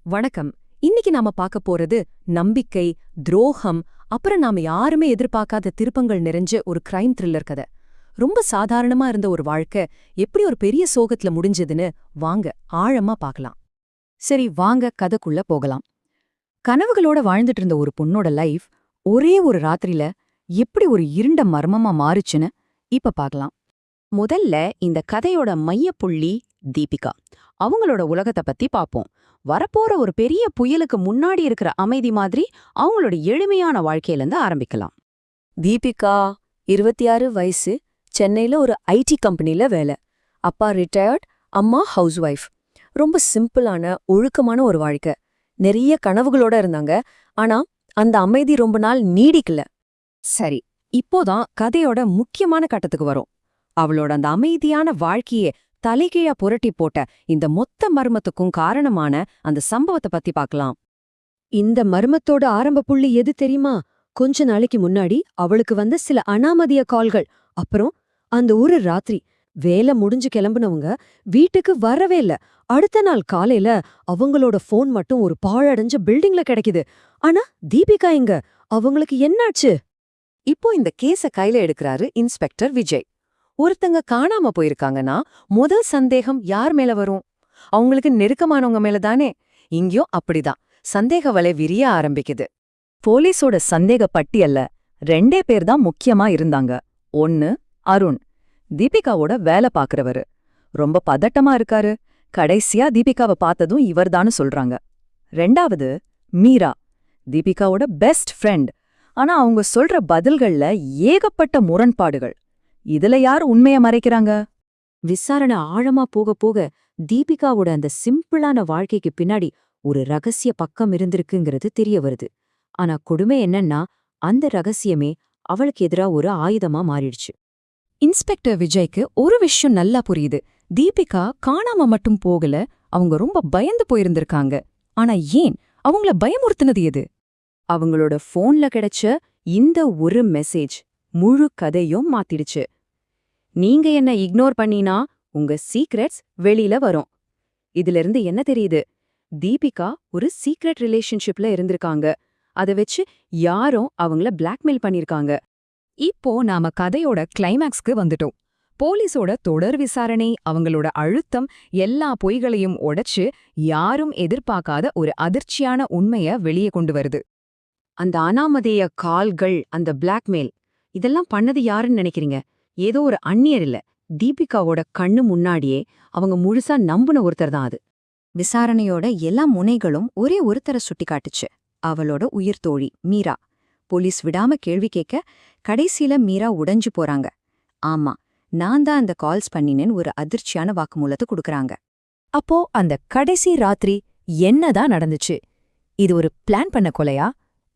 வணக்கம். இன்னைக்கு நாம பார்க்க போறது நம்பிக்கை, துரோகம், அப்புறம் நாம யாருமே எதிர்பார்க்காத திருப்பங்கள் நிறைஞ்ச ஒரு கிரைம் த்ரில்லர் கதை. ரொம்ப சாதாரணமா இருந்த ஒரு வாழ்க்கை எப்படி ஒரு பெரிய சோகத்துல முடிஞ்சதுன்னு வாங்க ஆழமா பார்க்கலாம். சரி, வாங்க கதைக்குள்ள போகலாம். கனவுகளோட வாழ்ந்துட்டு இருந்த ஒரு பொண்ணோட லைஃப் ஒரே ஒரு ராத்திரியில எப்படி ஒரு இருண்ட மர்மமா மாறுச்சுன்னு இப்ப பார்க்கலாம். முதல்ல இந்த கதையோட மையப்புள்ளி தீபிகா. அவங்களோட உலகத்தை பத்தி பார்ப்போம். வரப்போற ஒரு பெரிய புயலுக்கு முன்னாடி இருக்கிற அமைதி மாதிரி அவங்களோட எளிமையான வாழ்க்கையிலேருந்து ஆரம்பிக்கலாம். தீபிகா 26 வயசு, சென்னையில ஒரு ஐடி கம்பெனில வேலை. அப்பா ரிட்டையர்ட், அம்மா ஹவுஸ் ஒய்ஃப். ரொம்ப சிம்பிளான ஒழுக்கமான ஒரு வாழ்க்கை. நிறைய கனவுகளோட இருந்தாங்க. ஆனா அந்த அமைதி ரொம்ப நாள் நீடிக்கல. சரி, இப்போதான் கதையோட முக்கியமான கட்டத்துக்கு வரும். அவளோட அந்த அமைதியான வாழ்க்கையே தலைகீழா புரட்டி போட்ட இந்த மொத்த மர்மத்துக்கும் காரணமான அந்த சம்பவத்தை பத்தி பார்க்கலாம். இந்த மர்மத்தோட ஆரம்ப புள்ளி எது தெரியுமா? கொஞ்ச நாளைக்கு முன்னாடி அவளுக்கு வந்த சில அனாமதிய கால்கள். அப்புறம் அந்த ஒரு ராத்திரி வேலை முடிஞ்சு கிளம்புனவங்க வீட்டுக்கு வரவே இல்ல. அடுத்த நாள் காலையில அவங்களோட போன் மட்டும் ஒரு பாழடைஞ்ச பில்டிங்ல கிடைக்குது. ஆனா தீபிகா எங்க? அவங்களுக்கு என்னாச்சு? இப்போ இந்த கேஸ கையில எடுக்கிறாரு இன்ஸ்பெக்டர் விஜய். ஒருத்தங்க காணாம போயிருக்காங்கன்னா முதல் சந்தேகம் யார் மேல வரும்? அவங்களுக்கு நெருக்கமானவங்க மேல தானே. இங்கேயும் அப்படிதான் சந்தேக வலை விரிய ஆரம்பிக்குது. போலீஸோட சந்தேக பட்டியல்ல 2 பேர் தான் முக்கியமா இருந்தாங்க. ஒன்னு அருண், தீபிகாவோட வேலை பாக்குறவரு. ரொம்ப பதட்டமா இருக்காரு. கடைசியா தீபிகாவை பார்த்ததும் இவர்தான்னு சொல்றாங்க. 2வது மீரா, தீபிகாவோட பெஸ்ட் ஃப்ரெண்ட். ஆனா அவங்க சொல்ற பதில்கள்ல ஏகப்பட்ட முரண்பாடுகள். இதுல யார் உண்மைய மறைக்கிறாங்க? விசாரணை ஆழமா போக போக தீபிகாவோட அந்த சிம்பிளான வாழ்க்கைக்கு பின்னாடி ஒரு ரகசிய பக்கம் இருந்திருக்குங்கிறது தெரிய வருது. ஆனா கொடுமை என்னன்னா, அந்த ரகசியமே அவளுக்கு எதிரா ஒரு ஆயுதமா மாறிடுச்சு. இன்ஸ்பெக்டர் விஜய்க்கு ஒரு விஷயம் நல்லா புரியுது. தீபிகா காணாம மட்டும் போகல, அவங்க ரொம்ப பயந்து போயிருந்திருக்காங்க. ஆனா ஏன்? அவங்கள பயமுறுத்துனது எது? அவங்களோட போன்ல கிடைச்ச இந்த ஒரு மெசேஜ் முழு கதையும் மாத்திடுச்சு. நீங்க என்ன இக்னோர் பண்ணினா உங்க சீக்ரெட்ஸ் வெளியில வரும். இதிலிருந்து என்ன தெரியுது? தீபிகா ஒரு சீக்ரெட் ரிலேஷன்ஷிப்ல இருந்திருக்காங்க. அத வச்சு யாரும் அவங்கள பிளாக்மெயில் பண்ணிருக்காங்க. இப்போ நாம கதையோட கிளைமேக்ஸ்க்கு வந்துட்டோம். போலீஸோட தொடர் விசாரணை, அவங்களோட அழுத்தம் எல்லா பொய்களையும் உடைச்சு யாரும் எதிர்பார்க்காத ஒரு அதிர்ச்சியான உண்மைய வெளியே கொண்டு வருது. அந்த அனாமதேய கால்கள், அந்த பிளாக்மெயில், இதெல்லாம் பண்ணது யாருன்னு நினைக்கிறீங்க? ஏதோ ஒரு அந்நியர் இல்ல, தீபிகாவோட கண்ணு முன்னாடியே அவங்க முழுசா நம்புன ஒருத்தர் தான் அது. விசாரணையோட எல்லா முனைகளும் ஒரே ஒருத்தரை சுட்டி காட்டுச்சு. அவளோட உயிர் தோழி மீரா. போலீஸ் விடாம கேள்வி கேட்க கடைசியில மீரா உடைஞ்சு போறாங்க. ஆமா, நான் தான் அந்த கால்ஸ் பண்ணினேன்னு ஒரு அதிர்ச்சியான வாக்குமூலத்தை கொடுக்கறாங்க. அப்போ அந்த கடைசி ராத்திரி என்னதான் நடந்துச்சு? இது ஒரு பிளான் பண்ண கொலையா?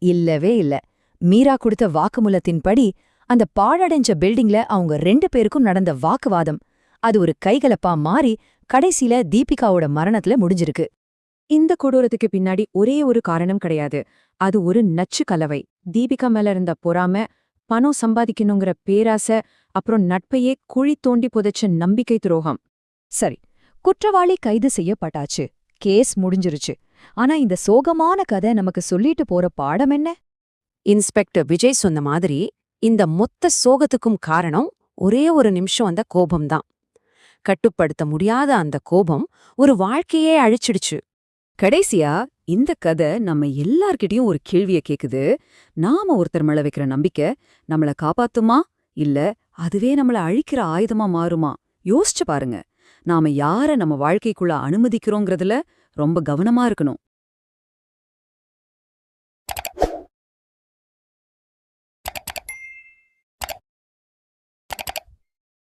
இல்லவே இல்ல. மீரா கொடுத்த வாக்குமூலத்தின்படி அந்த பாழடைஞ்ச பில்டிங்ல அவங்க 2 பேருக்கும் நடந்த வாக்குவாதம், அது ஒரு கைகலப்பா மாறி கடைசியில தீபிகாவோட மரணத்துல முடிஞ்சிருக்கு. இந்த கொடூரத்துக்கு பின்னாடி ஒரே ஒரு காரணம் கிடையாது. அது ஒரு நச்சு கலவை. தீபிகா மேல இருந்த பொறாம, பணம் சம்பாதிக்கணுங்கிற பேராசை, அப்புறம் நட்பையே குழி தோண்டி புதைச்ச நம்பிக்கை துரோகம். சரி, குற்றவாளி கைது செய்யப்பட்டாச்சு, கேஸ் முடிஞ்சிருச்சு. ஆனா இந்த சோகமான கதை நமக்கு சொல்லிட்டு போற பாடம் என்ன? இன்ஸ்பெக்டர் விஜய் சொன்ன மாதிரி இந்த மொத்த சோகத்துக்கும் காரணம் ஒரே ஒரு நிமிஷம் அந்த கோபம்தான். கட்டுப்படுத்த முடியாத அந்த கோபம் ஒரு வாழ்க்கையே அழிச்சிடுச்சு. கடைசியா இந்த கதை நம்ம எல்லார்கிட்டயும் ஒரு கேள்விய கேக்குது. நாம ஒருத்தர் மேல வைக்கிற நம்பிக்கை நம்மள காப்பாத்துமா, இல்ல அதுவே நம்மள அழிக்கிற ஆயுதமா மாறுமா? யோசிச்சு பாருங்க. நாம யார நம்ம வாழ்க்கைக்குள்ள அனுமதிக்கிறோங்கிறதுல ரொம்ப கவனமா இருக்கணும்.